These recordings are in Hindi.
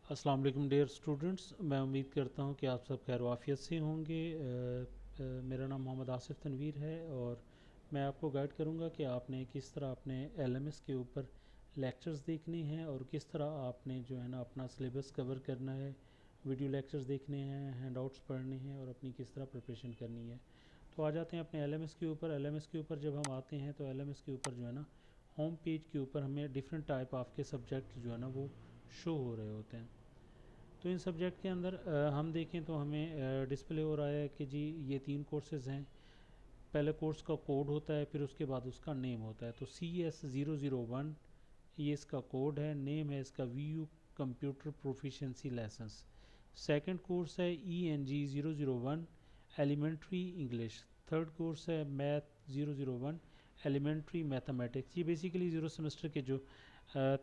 अस्सलाम वालेकुम डियर स्टूडेंट्स, मैं उम्मीद करता हूँ कि आप सब खैर वाफियत से होंगे। मेरा नाम मोहम्मद आसिफ तनवीर है और मैं आपको गाइड करूँगा कि आपने किस तरह अपने एलएमएस के ऊपर लेक्चर्स देखने हैं और किस तरह आपने जो है ना अपना सिलेबस कवर करना है, वीडियो लेक्चर्स देखने हैं, हैंडआउट्स पढ़ने हैं और अपनी किस तरह प्रिपरेशन करनी है। तो आ जाते हैं अपने एलएमएस के ऊपर। एलएमएस के ऊपर जब हम आते हैं तो एलएमएस के ऊपर जो है ना होम पेज के ऊपर हमें डिफरेंट टाइप ऑफ के सब्जेक्ट जो है ना वो शो हो रहे होते हैं। तो इन सब्जेक्ट के अंदर हम देखें तो हमें डिस्प्ले हो रहा है कि जी ये 3 कोर्सेज़ हैं। पहले कोर्स का कोड होता है, फिर उसके बाद उसका नेम होता है। तो CS001 ये इसका कोड है, नेम है इसका VU computer proficiency lessons. Second course है ENG001 elementary English. Third course है मैथ 001 एलिमेंट्री मैथमेटिक्स। ये बेसिकली ज़ीरो सेमेस्टर के जो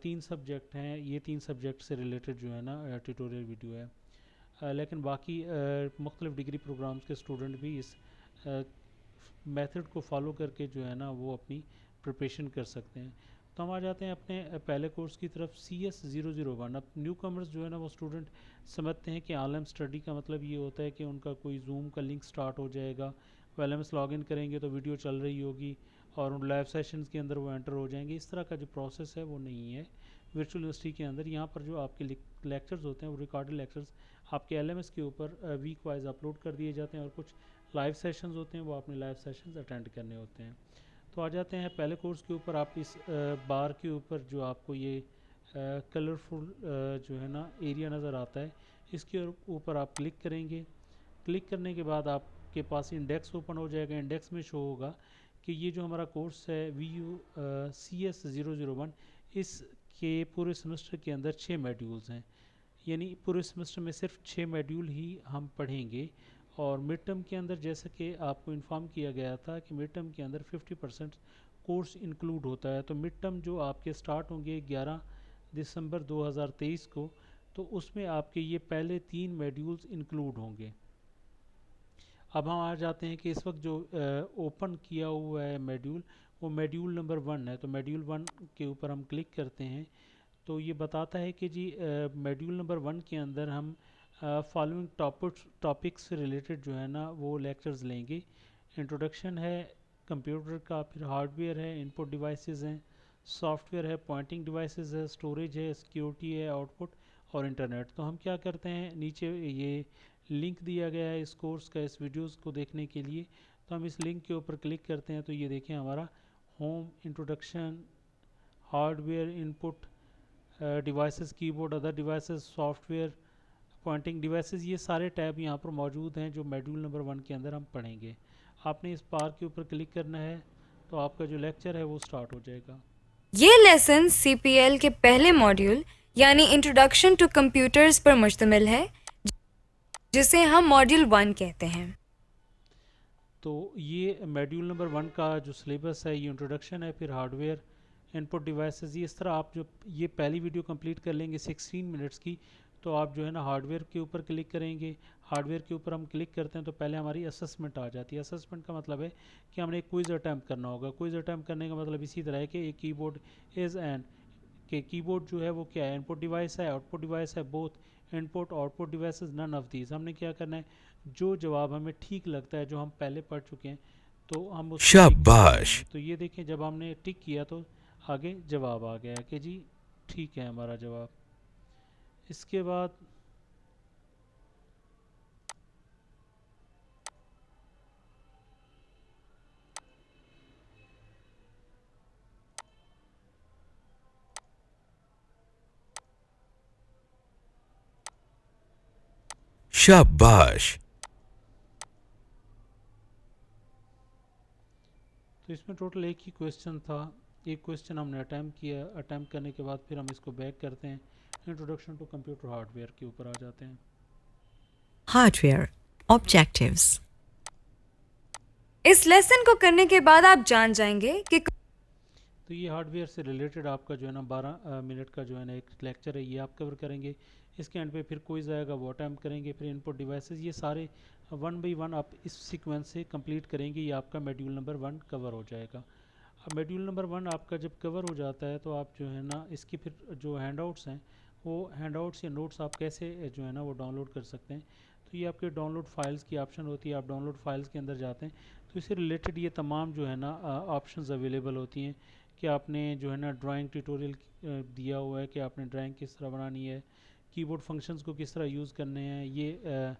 3 सब्जेक्ट हैं, ये 3 सब्जेक्ट से रिलेटेड जो है ना ट्यूटोरियल वीडियो है। लेकिन बाकी मुख्तलिफ़ डिग्री प्रोग्राम्स के स्टूडेंट भी इस मेथड को फॉलो करके जो है ना वो अपनी प्रिपरेशन कर सकते हैं। तो हम आ जाते हैं अपने पहले कोर्स की तरफ, CS001। अब न्यू कमर्स जो है ना वो स्टूडेंट समझते हैं कि ऑनलाइन स्टडी का मतलब ये होता है कि उनका कोई जूम का लिंक स्टार्ट हो जाएगा, वो LMS लॉगिन करेंगे तो वीडियो चल रही होगी और उन लाइव सेशंस के अंदर वो एंटर हो जाएंगे। इस तरह का जो प्रोसेस है वो नहीं है वर्चुअल यूनिवर्सिटी के अंदर। यहाँ पर जो आपके लेक्चर्स होते हैं वो रिकॉर्डेड लेक्चर्स आपके LMS के ऊपर वीक वाइज अपलोड कर दिए जाते हैं और कुछ लाइव सेशंस होते हैं वो आपने लाइव सेशंस अटेंड करने होते हैं। तो आ जाते हैं पहले कोर्स के ऊपर। आप इस बार के ऊपर जो आपको ये कलरफुल जो है ना एरिया नज़र आता है, इसके ऊपर आप क्लिक करेंगे। क्लिक करने के बाद आपके पास इंडेक्स ओपन हो जाएगा। इंडेक्स में शो होगा कि ये जो हमारा कोर्स है VU CS001, इसके पूरे सेमेस्टर के अंदर 6 मॉड्यूल्स हैं। यानी पूरे सेमेस्टर में सिर्फ 6 मॉड्यूल ही हम पढ़ेंगे। और मिड टर्म के अंदर जैसे कि आपको इन्फॉर्म किया गया था कि मिड टर्म के अंदर 50% कोर्स इंक्लूड होता है। तो मिड टर्म जो आपके स्टार्ट होंगे 11 दिसंबर 2023 को, तो उसमें आपके ये पहले 3 मॉड्यूल्स इंक्लूड होंगे। अब हम आ जाते हैं कि इस वक्त जो ओपन किया हुआ है मॉड्यूल, वो मॉड्यूल नंबर 1 है। तो मॉड्यूल 1 के ऊपर हम क्लिक करते हैं तो ये बताता है कि जी मॉड्यूल नंबर 1 के अंदर हम फॉलोइंग टॉपिक्स से रिलेटेड जो है ना वो लेक्चर्स लेंगे। इंट्रोडक्शन है कंप्यूटर का, फिर हार्डवेयर है, इनपुट डिवाइसेस हैं, सॉफ्टवेयर है, पॉइंटिंग डिवाइसेस है, स्टोरेज है, सिक्योरिटी है, आउटपुट और इंटरनेट। तो हम क्या करते हैं, नीचे ये लिंक दिया गया है इस कोर्स का, इस वीडियोस को देखने के लिए। तो हम इस लिंक के ऊपर क्लिक करते हैं तो ये देखें हमारा home, introduction, hardware, input devices, keyboard, other devices, software, pointing devices, ये सारे टैब यहाँ पर मौजूद हैं जो मॉड्यूल नंबर 1 के अंदर हम पढ़ेंगे। आपने इस बार के ऊपर क्लिक करना है तो आपका जो लेक्चर है वो स्टार्ट हो जाएगा। ये लेसन CPL के पहले मॉड्यूल यानी इंट्रोडक्शन टू कंप्यूटर्स पर मुश्तमिल है, जिसे हम मॉड्यूल 1 कहते हैं। तो ये मॉड्यूल नंबर 1 का जो सिलेबस है, ये इंट्रोडक्शन है, फिर हार्डवेयर, इनपुट डिवाइसेस। ये इस तरह आप जो ये पहली वीडियो कंप्लीट कर लेंगे 16 मिनट्स की, तो आप जो है ना हार्डवेयर के ऊपर क्लिक करेंगे। हार्डवेयर के ऊपर हम क्लिक करते हैं तो पहले हमारी असेसमेंट आ जाती है। असेसमेंट का मतलब है कि हमने एक क्विज़ अटैम्प्ट करना होगा। क्विज़ अटैम्प्ट करने का मतलब इसी तरह है कि एक कीबोर्ड इज़ एन, कि कीबोर्ड जो है वो क्या है, इनपुट डिवाइस है, आउटपुट डिवाइस है, both input output devices, none of these. हमने क्या करना है, जो जवाब हमें ठीक लगता है, जो हम पहले पढ़ चुके हैं, तो हम उसको टिक कर देते शाबाश। हैं। तो ये देखें जब हमने टिक किया तो आगे जवाब आ गया कि जी ठीक है हमारा जवाब। इसके बाद शाबाश। तो इसमें टोटल एक ही क्वेश्चन था। एक क्वेश्चन हमने अटैम्प्ट किया। अटैम्प्ट करने के बाद फिर हम इसको बैक करते हैं, इंट्रोडक्शन टू कंप्यूटर हार्डवेयर के ऊपर आ जाते हैं। Hardware objectives. इस लेसन को करने के बाद आप जान जाएंगे कि तो ये हार्डवेयर से रिलेटेड आपका जो है ना 12 मिनट का जो है ना एक लेक्चर है, ये आप कवर करेंगे। इसके एंड पे फिर क्विज आएगा, वो अटैम्प्ट करेंगे। फिर इनपुट डिवाइसेस, ये सारे 1 बाई 1 आप इस सीक्वेंस से कंप्लीट करेंगे। ये आपका मॉड्यूल नंबर 1 कवर हो जाएगा। अब मॉड्यूल नंबर 1 आपका जब कवर हो जाता है तो आप जो है ना इसकी फिर जो हैंडआउट्स हैं वो हैंडआउट्स या नोट्स आप कैसे जो है ना वो डाउनलोड कर सकते हैं। तो ये आपके डाउनलोड फाइल्स की ऑप्शन होती है, आप डाउनलोड फाइल्स के अंदर जाते हैं तो इससे रिलेटेड ये तमाम जो है ना ऑप्शंस अवेलेबल होती हैं कि आपने जो है ना ड्राइंग ट्यूटोरियल दिया हुआ है कि आपने ड्राइंग किस तरह बनानी है, कीबोर्ड फंक्शंस को किस तरह यूज़ करने हैं। ये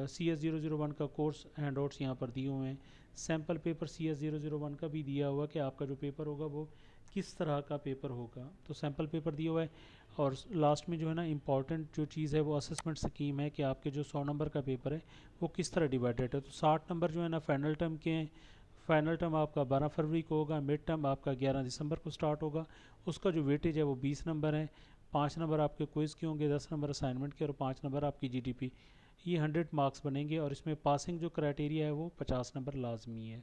CS001 का कोर्स हैंडआउट्स यहाँ पर दिए हुए हैं। सैम्पल पेपर CS001 का भी दिया हुआ है कि आपका जो पेपर होगा वो किस तरह का पेपर होगा, तो सैम्पल पेपर दिया हुआ है। और लास्ट में जो है ना इम्पॉर्टेंट जो चीज़ है वो असेसमेंट स्कीम है कि आपके जो 100 नंबर का पेपर है वो किस तरह डिवाइडेड है। तो 60 नंबर जो है ना फाइनल टर्म के हैं। फाइनल टर्म आपका 12 फरवरी को होगा, मिड टर्म आपका 11 दिसंबर को स्टार्ट होगा। उसका जो वेटेज है वो 20 नंबर है। 5 नंबर आपके क्विज़ के होंगे, 10 नंबर असाइनमेंट के और 5 नंबर आपकी GDP। ये 100 मार्क्स बनेंगे और इसमें पासिंग जो क्राइटेरिया है वो 50 नंबर लाजमी है।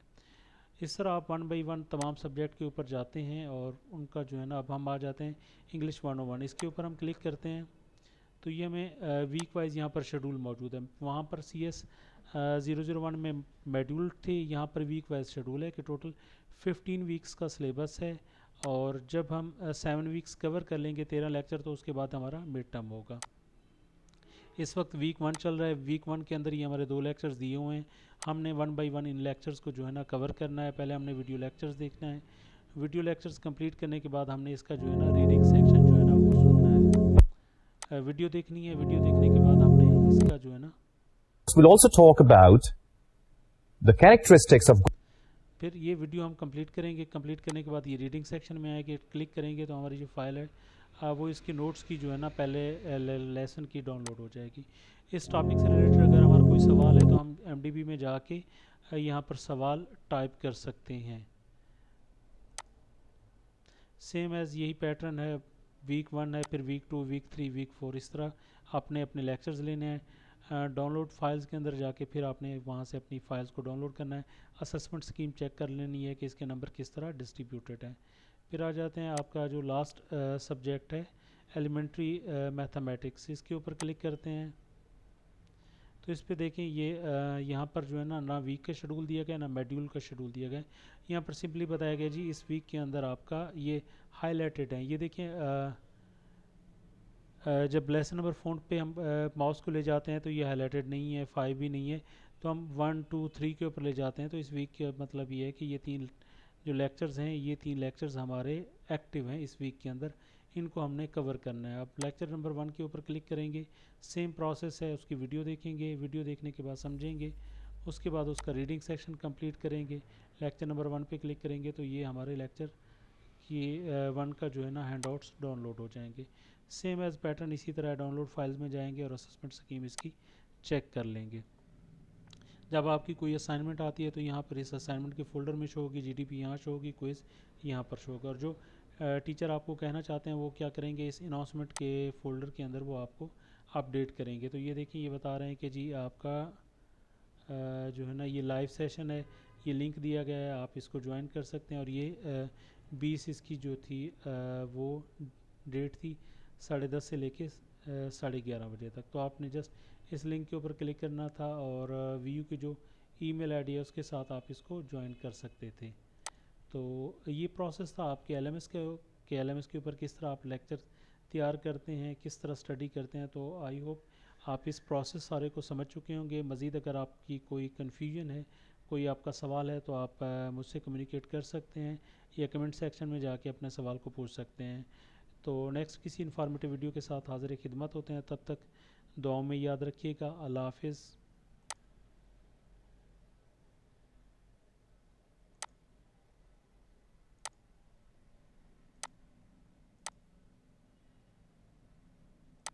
इस तरह आप 1 बाई 1 तमाम सब्जेक्ट के ऊपर जाते हैं और उनका जो है ना अब हम आ जाते हैं इंग्लिश 101। इसके ऊपर हम क्लिक करते हैं तो ये हमें वीक वाइज यहाँ पर शेड्यूल मौजूद है। वहाँ पर CS 001 में मॉड्यूल थे, यहाँ पर वीक वाइज शेड्यूल है कि टोटल 15 वीक्स का सिलेबस है। और जब हम 7 वीक्स कवर कर लेंगे 13 लेक्चर तो उसके बाद हमारा मिड टर्म होगा। इस वक्त वीक 1 चल रहा है। वीक 1 के अंदर ये हमारे 2 लेक्चर्स दिए हुए हैं। हमने 1 बाई 1 इन लेक्चर्स को जो है ना कवर करना है। पहले हमने वीडियो लेक्चर्स देखना है। वीडियो लेक्चर्स कंप्लीट करने के बाद हमने इसका जो है ना रीडिंग सेक्शन जो है ना वो सुनना है। वीडियो देखनी है। वीडियो देखने के बाद हमने इसका जो है ना We'll also talk about the characteristics of फिर ये वीडियो हम कंप्लीट करेंगे। कंप्लीट करने के बाद ये रीडिंग सेक्शन में आएगी, क्लिक करेंगे तो हमारी जो फाइल है वो इसकी नोट्स की जो है ना पहले लेसन की डाउनलोड हो जाएगी। इस टॉपिक से रिलेटेड अगर हमारा कोई सवाल है तो हम MDB में जाके यहाँ पर सवाल टाइप कर सकते हैं। सेम एज़ यही पैटर्न है। वीक 1 है, फिर वीक 2, वीक 3, वीक 4, इस तरह आपने अपने लेक्चर्स लेने हैं। डाउनलोड फाइल्स के अंदर जाके फिर आपने वहाँ से अपनी फ़ाइल्स को डाउनलोड करना है। असेसमेंट स्कीम चेक कर लेनी है कि इसके नंबर किस तरह डिस्ट्रीब्यूटेड हैं। फिर आ जाते हैं आपका जो लास्ट सब्जेक्ट है एलिमेंट्री मैथमेटिक्स, इसके ऊपर क्लिक करते हैं तो इस पे देखें ये यहाँ पर जो है ना वीक का शेड्यूल दिया गया ना मॉड्यूल का शेड्यूल दिया गया। यहाँ पर सिंपली बताया गया जी इस वीक के अंदर आपका ये हाईलाइटेड है। ये देखें जब लेसन नंबर फ़ॉन्ट पे हम माउस को ले जाते हैं तो ये हाईलाइटेड नहीं है, 5 भी नहीं है। तो हम 1, 2, 3 के ऊपर ले जाते हैं तो इस वीक का मतलब ये है कि ये 3 जो लेक्चर्स हैं, ये 3 लेक्चर्स हमारे एक्टिव हैं इस वीक के अंदर, इनको हमने कवर करना है। अब लेक्चर नंबर 1 के ऊपर क्लिक करेंगे, सेम प्रोसेस है, उसकी वीडियो देखेंगे, वीडियो देखने के बाद समझेंगे, उसके बाद उसका रीडिंग सेक्शन कंप्लीट करेंगे। लेक्चर नंबर 1 पे क्लिक करेंगे तो ये हमारे लेक्चर ये 1 का जो है ना हैंडआउट्स डाउनलोड हो जाएंगे। सेम एज़ पैटर्न इसी तरह डाउनलोड फाइल्स में जाएंगे और असेसमेंट स्कीम इसकी चेक कर लेंगे। जब आपकी कोई असाइनमेंट आती है तो यहाँ पर इस असाइनमेंट के फोल्डर में शो होगी, GDP यहाँ शो होगी, क्विज़ यहाँ पर शो होगा। और जो टीचर आपको कहना चाहते हैं वो क्या करेंगे, इस अनाउंसमेंट के फोल्डर के अंदर वो आपको अपडेट करेंगे। तो ये देखिए ये बता रहे हैं कि जी आपका जो है ना ये लाइव सेशन है, ये लिंक दिया गया है, आप इसको ज्वाइन कर सकते हैं। और ये 20 इसकी जो थी वो डेट थी 10:30 से लेके 11:30 बजे तक। तो आपने जस्ट इस लिंक के ऊपर क्लिक करना था और VU की जो ईमेल आईडी है उसके साथ आप इसको ज्वाइन कर सकते थे। तो ये प्रोसेस था आपके LMS के ऊपर किस तरह आप लेक्चर तैयार करते हैं, किस तरह स्टडी करते हैं। तो आई होप आप इस प्रोसेस सारे को समझ चुके होंगे। मज़ीद अगर आपकी कोई कन्फ्यूजन है, कोई आपका सवाल है तो आप मुझसे कम्युनिकेट कर सकते हैं या कमेंट सेक्शन में जाके अपने सवाल को पूछ सकते हैं। तो नेक्स्ट किसी इन्फॉर्मेटिव वीडियो के साथ हाज़िर खिदमत होते हैं, तब तक दुआओं में याद रखिएगा। अल्लाह हाफिज़।